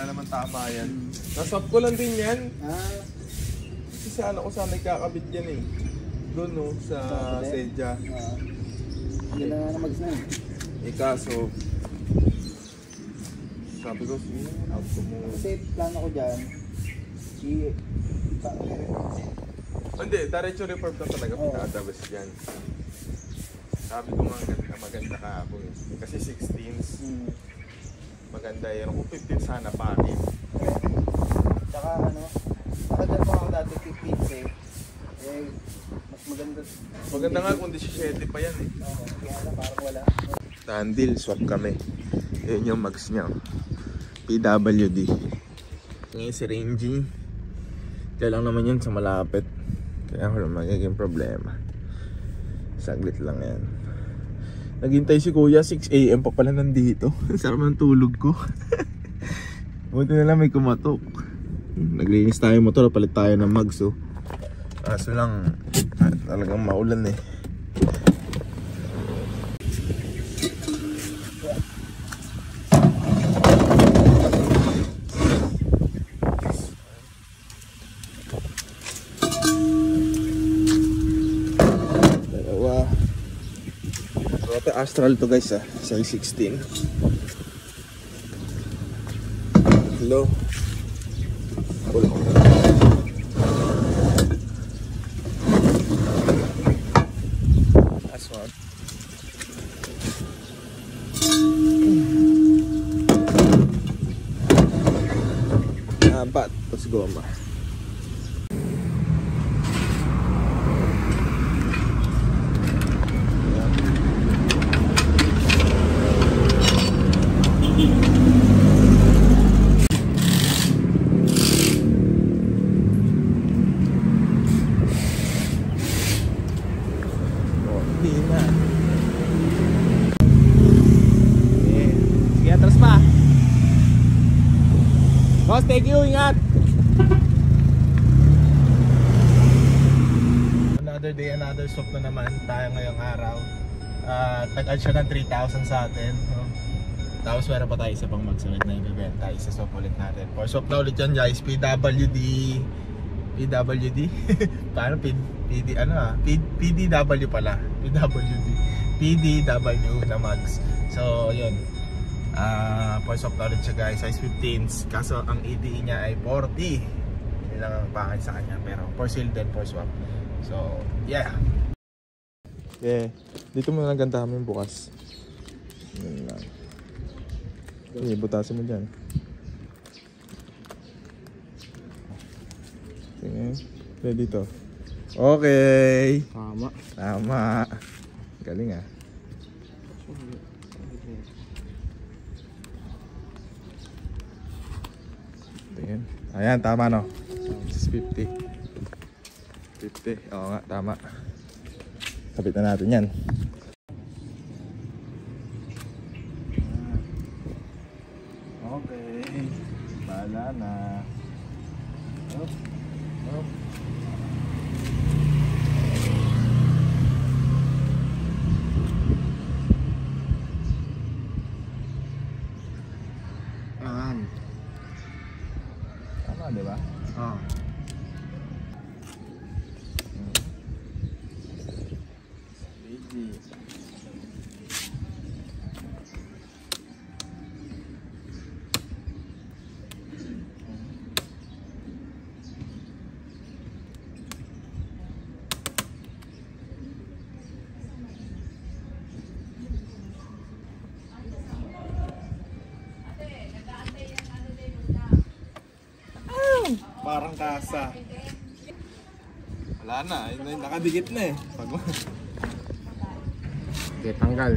wala naman tama yan. Nasap ko lang din yan. Kasi sa ano ko sana ikakabit yan eh. Doon no, sa sedya. Hindi na mags na eh. Kaso, sabi ko, sige, out ko mo. Kasi plano ko dyan, hindi, diretso reform na talaga pinakadabas dyan. Sabi ko maganda kahapon eh. Kasi 16s. Maganda yun. Kung 15 sana pa akin. Tsaka ano, nakadyan pa ako dati 15s eh. Mas maganda. Maganda nga kung 17 pa yan eh. Kaya na parang wala. Tandil, swap kami. Yun yung mags niya. PWD. Ngayon si Renji. Kaya lang naman yun sa malapit. Kaya wala magiging problema. Saglit lang yan. Naghintay si Kuya, 6 AM pa pala nandito. Sarap ng tulog ko. Buti na lang may kumatok. Naglinis tayo yung motor, palit tayo ng mags oh. Kaso lang, talagang maulan eh. Astral to guys size 16. Hello. That's one. Apat, tapos goma. Boss, thank you, ingat! Another day, another swap na naman tayo ngayong araw. Tag-add siya ng 3,000 sa atin. Tapos meron pa tayo isa pang magsulit na ibibenta. Isa swap ulit natin. For swap na ulit yan guys, PWD. PWD? Paano? PDW pala. PWD. PDW na mags. So, yun. For swap na ulit siya guys, size 15s. Kaso ang EDE niya ay 40. Yun lang ang pangit sa kanya. Pero for sale din, for swap. So, yeah. Yeah. Dito muna naganda kami bukas. Yun lang. Okay, butasin mo dyan. Sige. Okay, dito. Okay. Tama. Galing ah. Tingin. Ayan, tama no. 50. 50. Oo nga, tama. Kapit na natin yan. Okay. Bahala na. Up. Tama, diba? Oo. Parang kasa. Wala na, nakadikit na eh. Okay, tanggal.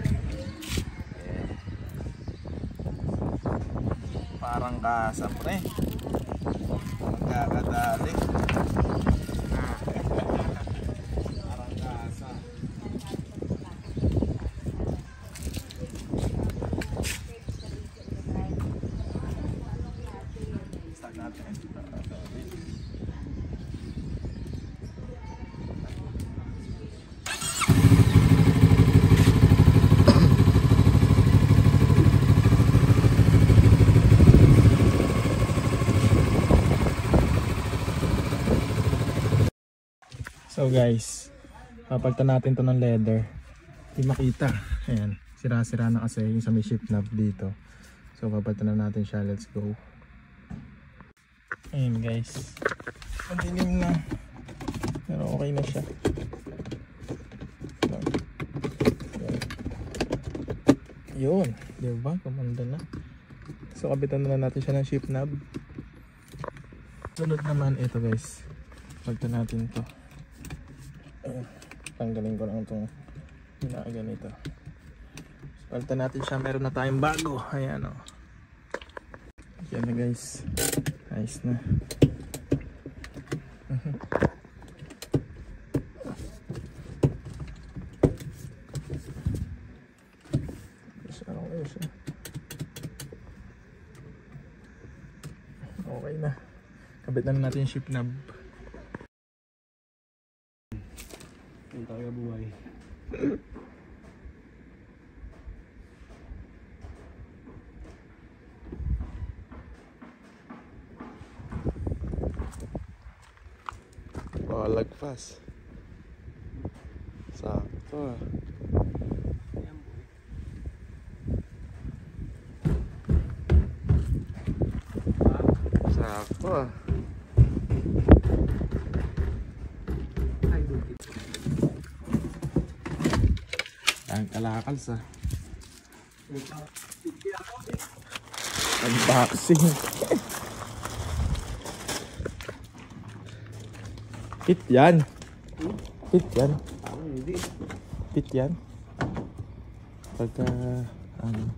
Parang kasa pre. Magkakadali. Parang kasa. Start natin. So guys, papalitan natin to ng leather. Hindi makita. Ayan, sira-sira na kasi yung sa may shift knob dito. So papalitan na natin siya. Let's go. Ayan guys, madilim na pero okay na siya. Yun, diba? Kumanda na. So kapitan na natin siya ng shift knob. Sunod naman ito guys, palitan natin to. Tanggalin ko lang itong ganito. So, palitan natin siya, meron na tayong bago. Ayan o. Yan na guys, ayos na. Okay na. Kabit na natin yung shift knob. Yung talaga buhay. Lagpas. Sakto ah. Sakto ah. Ang kalakals ah. Unboxing. Fit yan. Fit yan. Fit yan. Pagka ano,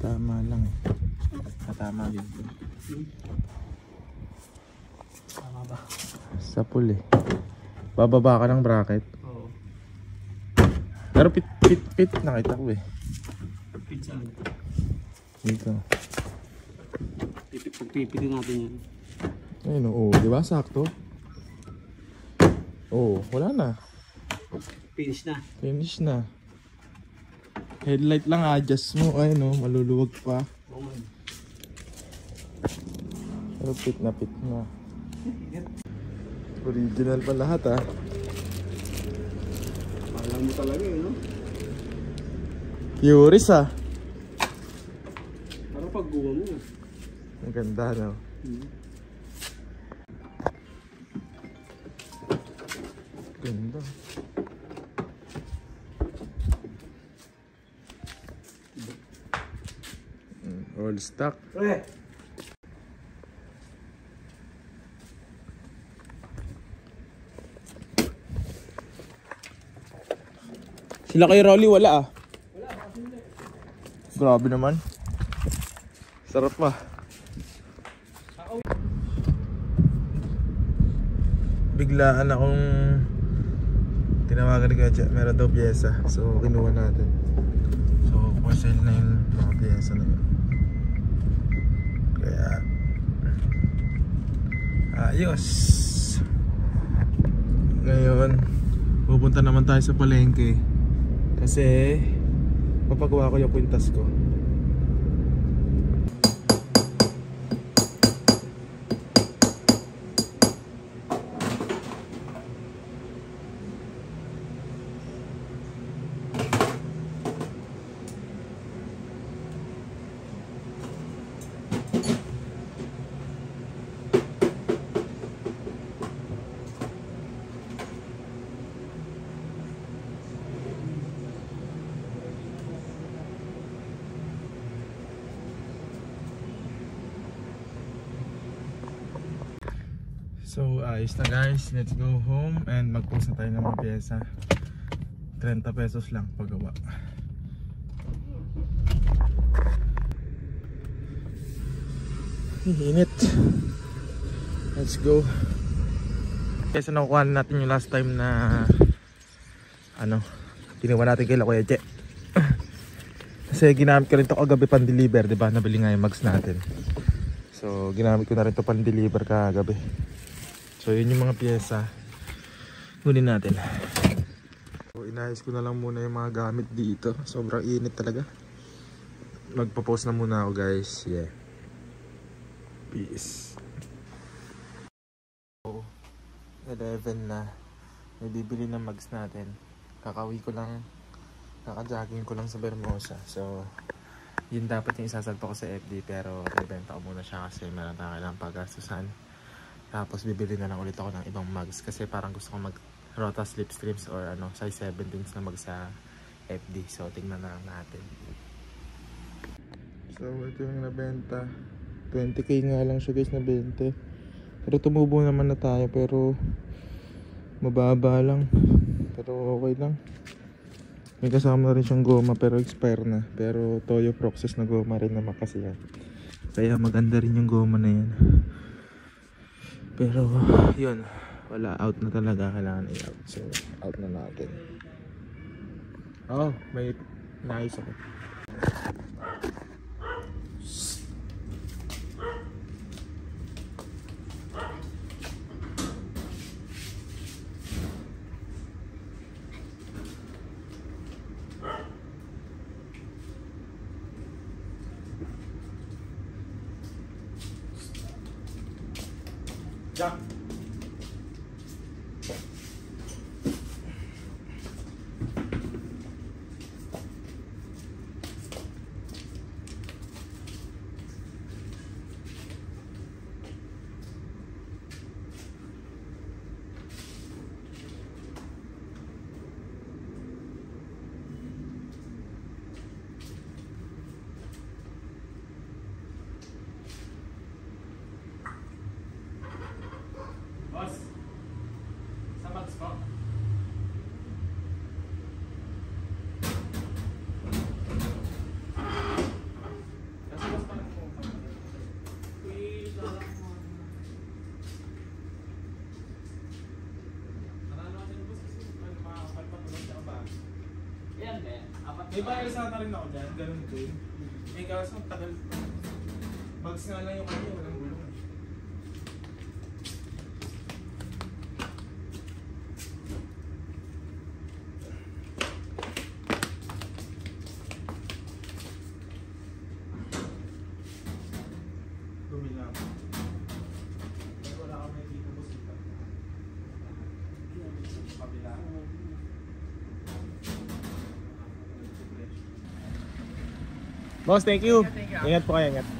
tama lang eh. Tama dito. Tama ba? Sa pool eh. Bababa ka ng bracket. Oo. Pero fit nakita ko eh. Fit saan? Dito. Pagpipitin natin yan. Ayun o, di ba? Sakto. Oh, wala na. Finish na. Finish na. Headlight lang adjust mo. Ayun o, maluluwag pa. Oo man. Pero fit na. Original pa lahat ah. Alam mo talaga eh, no? Yuris ah. Parang pagguwa mo. Ang ganda no. Ganda. All stock. Sila kay Rolly wala ah. Grabe naman. Sarap pa. Biglaan akong tinawagan ni Kuya, meron daw pyesa. So kinuha natin. So for sale na yung mga pyesa na yun. Kaya ayos. Ngayon pupunta naman tayo sa palengke kasi mapagawa ko yung kwintas ko. So ayos na guys, let's go home and mag-post na tayo ng mga pyesa. 30 pesos lang paggawa. Init. Let's go. Kasi nakukuha natin yung last time na ano, kinuha natin kay Kuya Che. Kasi ginamit ko rin to kagabi pan-deliver, diba? Nabili nga yung mags natin. So ginamit ko na rin to pan-deliver kagabi. So yun yung mga pyesa. Kunin natin. So inayos ko na lang muna yung mga gamit dito. Sobrang init talaga. Magpo-post na muna ako guys. Yeah. Peace. 11 na. May bibili ng mags natin. Kakawi ko lang, kaka-jogging ko lang sa Bermosa. So, yun dapat yung isasalpa ko sa FD, pero ibenta ko muna siya kasi meron tayo kailangang paggastusan. Tapos bibili na lang ulit ako ng ibang mags kasi parang gusto ko mag Rota Slipstreams or ano, size 17s na mag sa FD. So, tingnan na lang natin. So, ito yung nabenta. 20k nga lang siya guys na 20. Pero tumubo naman na tayo, pero mababa lang. Pero okay lang. May kasama na rin siyang goma pero expire na. Pero Toyo Proxys na goma rin naman kasi yan. Kaya maganda rin yung goma na yan. Pero yun, wala, out na talaga. Kailangan i-out. So out na natin. Oh, may naayos ako. Jack. Boss, sa mags ko. Nasa boss pa lang po. Uy, lalak mo. Nanalo kasi boss kasi makakapagpatuloy siya ba? Yan eh. May bayar sana rin ako dyan, ganun din. Eh kaso tagal. Mags nga lang yung kanya, walang gulong. Lang. Wala ka may dito po sita. Kabila. Boss, thank you. Ingat po kayo, ingat.